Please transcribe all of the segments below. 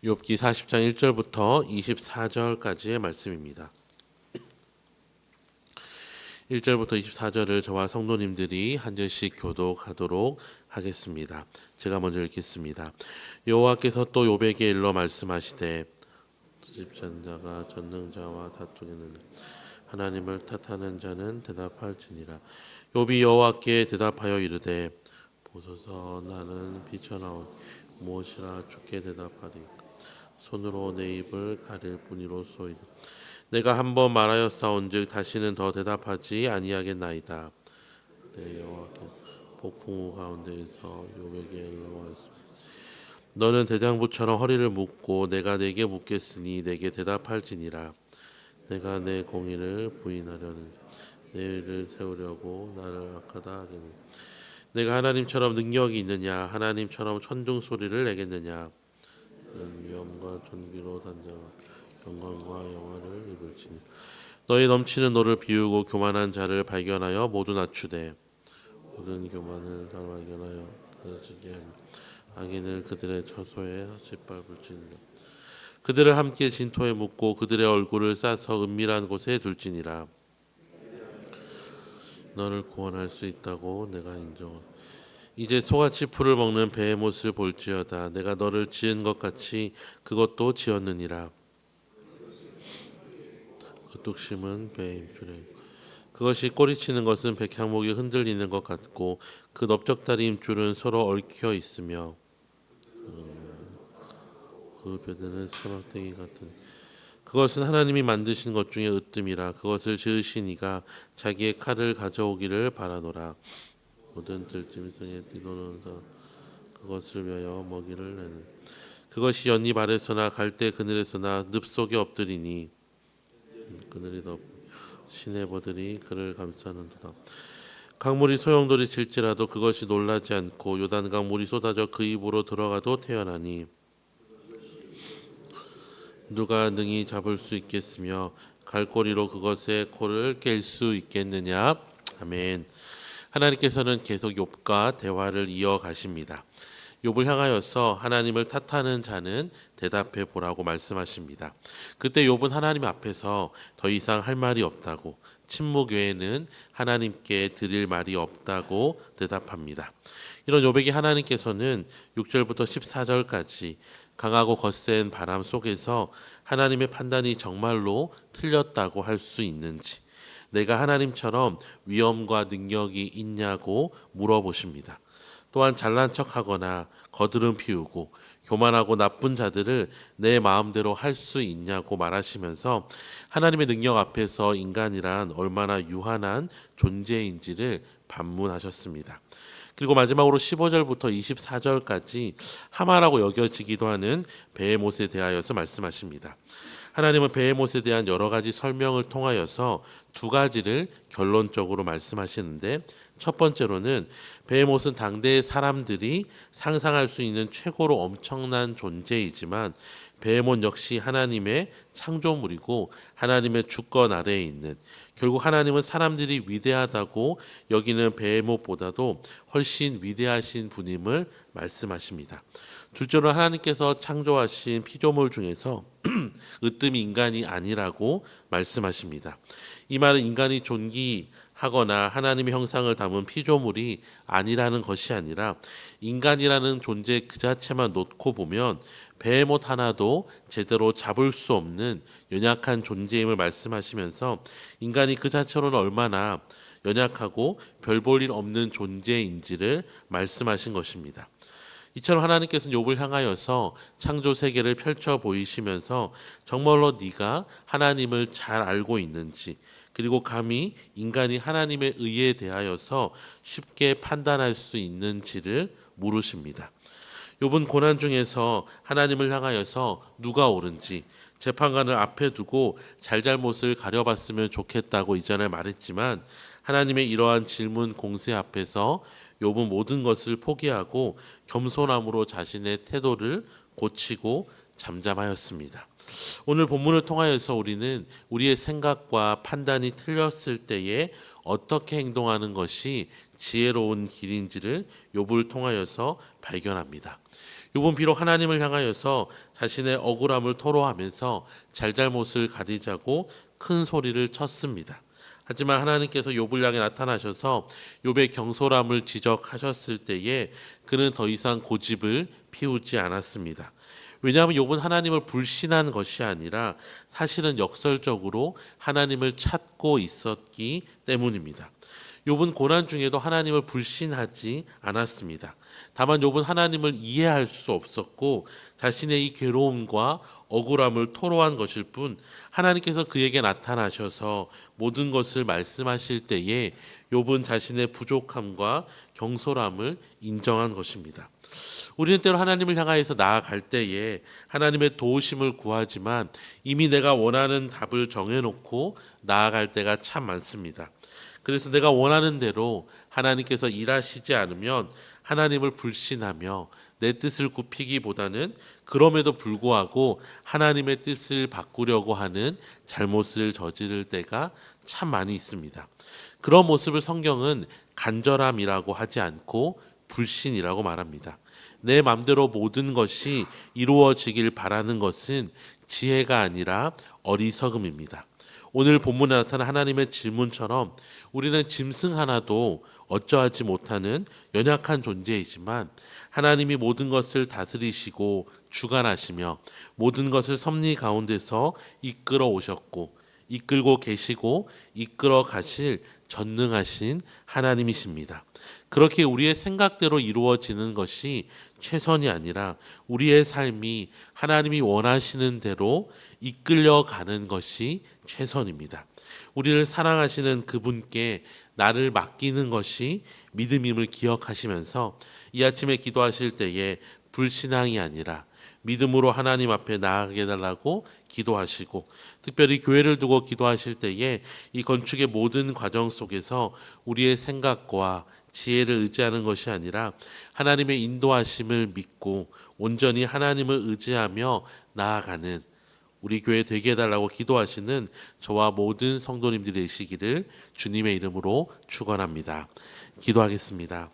욥기 40장 1절부터 24절까지의 말씀입니다. 1절부터 24절을 저와 성도님들이 한 절씩 교독하도록 하겠습니다. 제가 먼저 읽겠습니다. 여호와께서 또 욥에게 일러 말씀하시되 집전자가 전능자와 다투기는 하나님을 탓하는 자는 대답할지니라. 욥이 여호와께 대답하여 이르되 보소서, 나는 비쳐나온 무엇이라 주께 대답하리까. 손으로 내 입을 가릴 뿐이로소이다. 내가 한번 말하였사온즉 다시는 더 대답하지 아니하겠나이다. 내 여호와께 폭풍우 가운데에서 욥에게 일러왔습니다. 너는 대장부처럼 허리를 묶고 내가 내게 묻겠으니 내게 대답할지니라. 내가 내 공의를 부인하려는 내 의를 세우려고 나를 악하다 하겠느냐. 내가 하나님처럼 능력이 있느냐, 하나님처럼 천둥 소리를 내겠느냐. 위엄과 존귀로 단장한 영광과 영화를 입을지니 너희 넘치는 노를 비우고 교만한 자를 발견하여 모두 낮추되 모든 교만을 다 발견하여 가지게 악인을 그들의 처소에 짓밟을지니라. 그들을 함께 진토에 묻고 그들의 얼굴을 싸서 은밀한 곳에 둘지니라. 너를 구원할 수 있다고 내가 인정하노라. 이제 소같이 풀을 먹는 배의 못을 볼지어다. 내가 너를 지은 것 같이 그것도 지었느니라. 그 뚝심은 배의 힘줄에 그것이 꼬리치는 것은 백향목이 흔들리는 것 같고 그 넓적다리 힘줄은 서로 얽혀 있으며 그 배들은 사막대기 같은 그것은 하나님이 만드신 것 중에 으뜸이라. 그것을 지으신 이가 자기의 칼을 가져오기를 바라노라. 모든 들짐승에 뛰노는 자 그것을 위하여 먹이를 내는 그것이 연잎 아래서나 갈대 그늘에서나 늪 속에 엎드리니 그늘이 덮 시내버들이 그를 감싸는도다. 강물이 소용돌이 칠지라도 그것이 놀라지 않고 요단강 물이 쏟아져 그 입으로 들어가도 태어나니 누가 능히 잡을 수 있겠으며 갈고리로 그것의 코를 깰 수 있겠느냐. 아멘. 하나님께서는 계속 욥과 대화를 이어가십니다. 욥을 향하여서 하나님을 탓하는 자는 대답해 보라고 말씀하십니다. 그때 욥은 하나님 앞에서 더 이상 할 말이 없다고, 침묵 외에는 하나님께 드릴 말이 없다고 대답합니다. 이런 욥에게 하나님께서는 6절부터 14절까지 강하고 거센 바람 속에서 하나님의 판단이 정말로 틀렸다고 할 수 있는지, 내가 하나님처럼 위엄과 능력이 있냐고 물어보십니다. 또한 잘난 척하거나 거드름 피우고 교만하고 나쁜 자들을 내 마음대로 할 수 있냐고 말하시면서 하나님의 능력 앞에서 인간이란 얼마나 유한한 존재인지를 반문하셨습니다. 그리고 마지막으로 15절부터 24절까지 하마라고 여겨지기도 하는 베헤못에 대하여서 말씀하십니다. 하나님은 베헤못에 대한 여러 가지 설명을 통하여서 두 가지를 결론적으로 말씀하시는데, 첫 번째로는 베헤못은 당대의 사람들이 상상할 수 있는 최고로 엄청난 존재이지만 베헤못 역시 하나님의 창조물이고 하나님의 주권 아래에 있는, 결국 하나님은 사람들이 위대하다고 여기는 베헤못보다도 훨씬 위대하신 분임을 말씀하십니다. 둘째로 하나님께서 창조하신 피조물 중에서 으뜸이 인간이 아니라고 말씀하십니다. 이 말은 인간이 존귀하거나 하나님의 형상을 담은 피조물이 아니라는 것이 아니라 인간이라는 존재 그 자체만 놓고 보면 베헤못 하나도 제대로 잡을 수 없는 연약한 존재임을 말씀하시면서 인간이 그 자체로는 얼마나 연약하고 별 볼 일 없는 존재인지를 말씀하신 것입니다. 이처럼 하나님께서는 욥을 향하여서 창조 세계를 펼쳐 보이시면서 정말로 네가 하나님을 잘 알고 있는지, 그리고 감히 인간이 하나님의 의에 대하여서 쉽게 판단할 수 있는지를 물으십니다. 욥은 고난 중에서 하나님을 향하여서 누가 옳은지 재판관을 앞에 두고 잘잘못을 가려봤으면 좋겠다고 이전에 말했지만 하나님의 이러한 질문 공세 앞에서 욥은 모든 것을 포기하고 겸손함으로 자신의 태도를 고치고 잠잠하였습니다. 오늘 본문을 통하여서 우리는 우리의 생각과 판단이 틀렸을 때에 어떻게 행동하는 것이 지혜로운 길인지를 욥을 통하여서 발견합니다. 욥은 비록 하나님을 향하여서 자신의 억울함을 토로하면서 잘잘못을 가리자고 큰 소리를 쳤습니다. 하지만 하나님께서 욥을 향해 나타나셔서 욥의 경솔함을 지적하셨을 때에 그는 더 이상 고집을 피우지 않았습니다. 왜냐하면 욥은 하나님을 불신한 것이 아니라 사실은 역설적으로 하나님을 찾고 있었기 때문입니다. 욥은 고난 중에도 하나님을 불신하지 않았습니다. 다만 욥은 하나님을 이해할 수 없었고 자신의 이 괴로움과 억울함을 토로한 것일 뿐, 하나님께서 그에게 나타나셔서 모든 것을 말씀하실 때에 욥은 자신의 부족함과 경솔함을 인정한 것입니다. 우리는 때로 하나님을 향하여서 나아갈 때에 하나님의 도우심을 구하지만 이미 내가 원하는 답을 정해놓고 나아갈 때가 참 많습니다. 그래서 내가 원하는 대로 하나님께서 일하시지 않으면 하나님을 불신하며 내 뜻을 굽히기보다는 그럼에도 불구하고 하나님의 뜻을 바꾸려고 하는 잘못을 저지를 때가 참 많이 있습니다. 그런 모습을 성경은 간절함이라고 하지 않고 불신이라고 말합니다. 내 맘대로 모든 것이 이루어지길 바라는 것은 지혜가 아니라 어리석음입니다. 오늘 본문에 나타난 하나님의 질문처럼 우리는 짐승 하나도 어쩌하지 못하는 연약한 존재이지만 하나님이 모든 것을 다스리시고 주관하시며 모든 것을 섭리 가운데서 이끌어 오셨고 이끌고 계시고 이끌어 가실 전능하신 하나님이십니다. 그렇게 우리의 생각대로 이루어지는 것이 최선이 아니라 우리의 삶이 하나님이 원하시는 대로 이끌려가는 것이 최선입니다. 우리를 사랑하시는 그분께 나를 맡기는 것이 믿음임을 기억하시면서 이 아침에 기도하실 때에 불신앙이 아니라 믿음으로 하나님 앞에 나아가게 달라고 기도하시고, 특별히 교회를 두고 기도하실 때에 이 건축의 모든 과정 속에서 우리의 생각과 지혜를 의지하는 것이 아니라 하나님의 인도하심을 믿고 온전히 하나님을 의지하며 나아가는 우리 교회 되게 해달라고 기도하시는 저와 모든 성도님들이 되시기를 주님의 이름으로 축원합니다. 기도하겠습니다.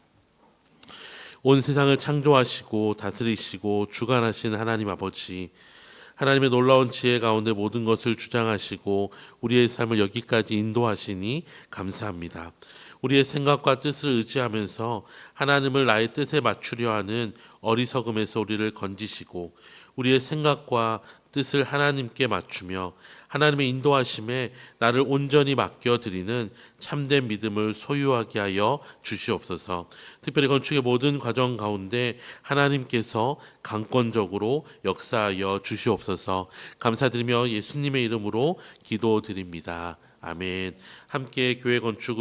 온 세상을 창조하시고 다스리시고 주관하신 하나님 아버지, 하나님의 놀라운 지혜 가운데 모든 것을 주장하시고 우리의 삶을 여기까지 인도하시니 감사합니다. 우리의 생각과 뜻을 의지하면서 하나님을 나의 뜻에 맞추려 하는 어리석음에서 우리를 건지시고 우리의 생각과 뜻을 하나님께 맞추며 하나님의 인도하심에 나를 온전히 맡겨드리는 참된 믿음을 소유하게 하여 주시옵소서. 특별히 건축의 모든 과정 가운데 하나님께서 강권적으로 역사하여 주시옵소서. 감사드리며 예수님의 이름으로 기도드립니다. 아멘. 함께 교회 건축을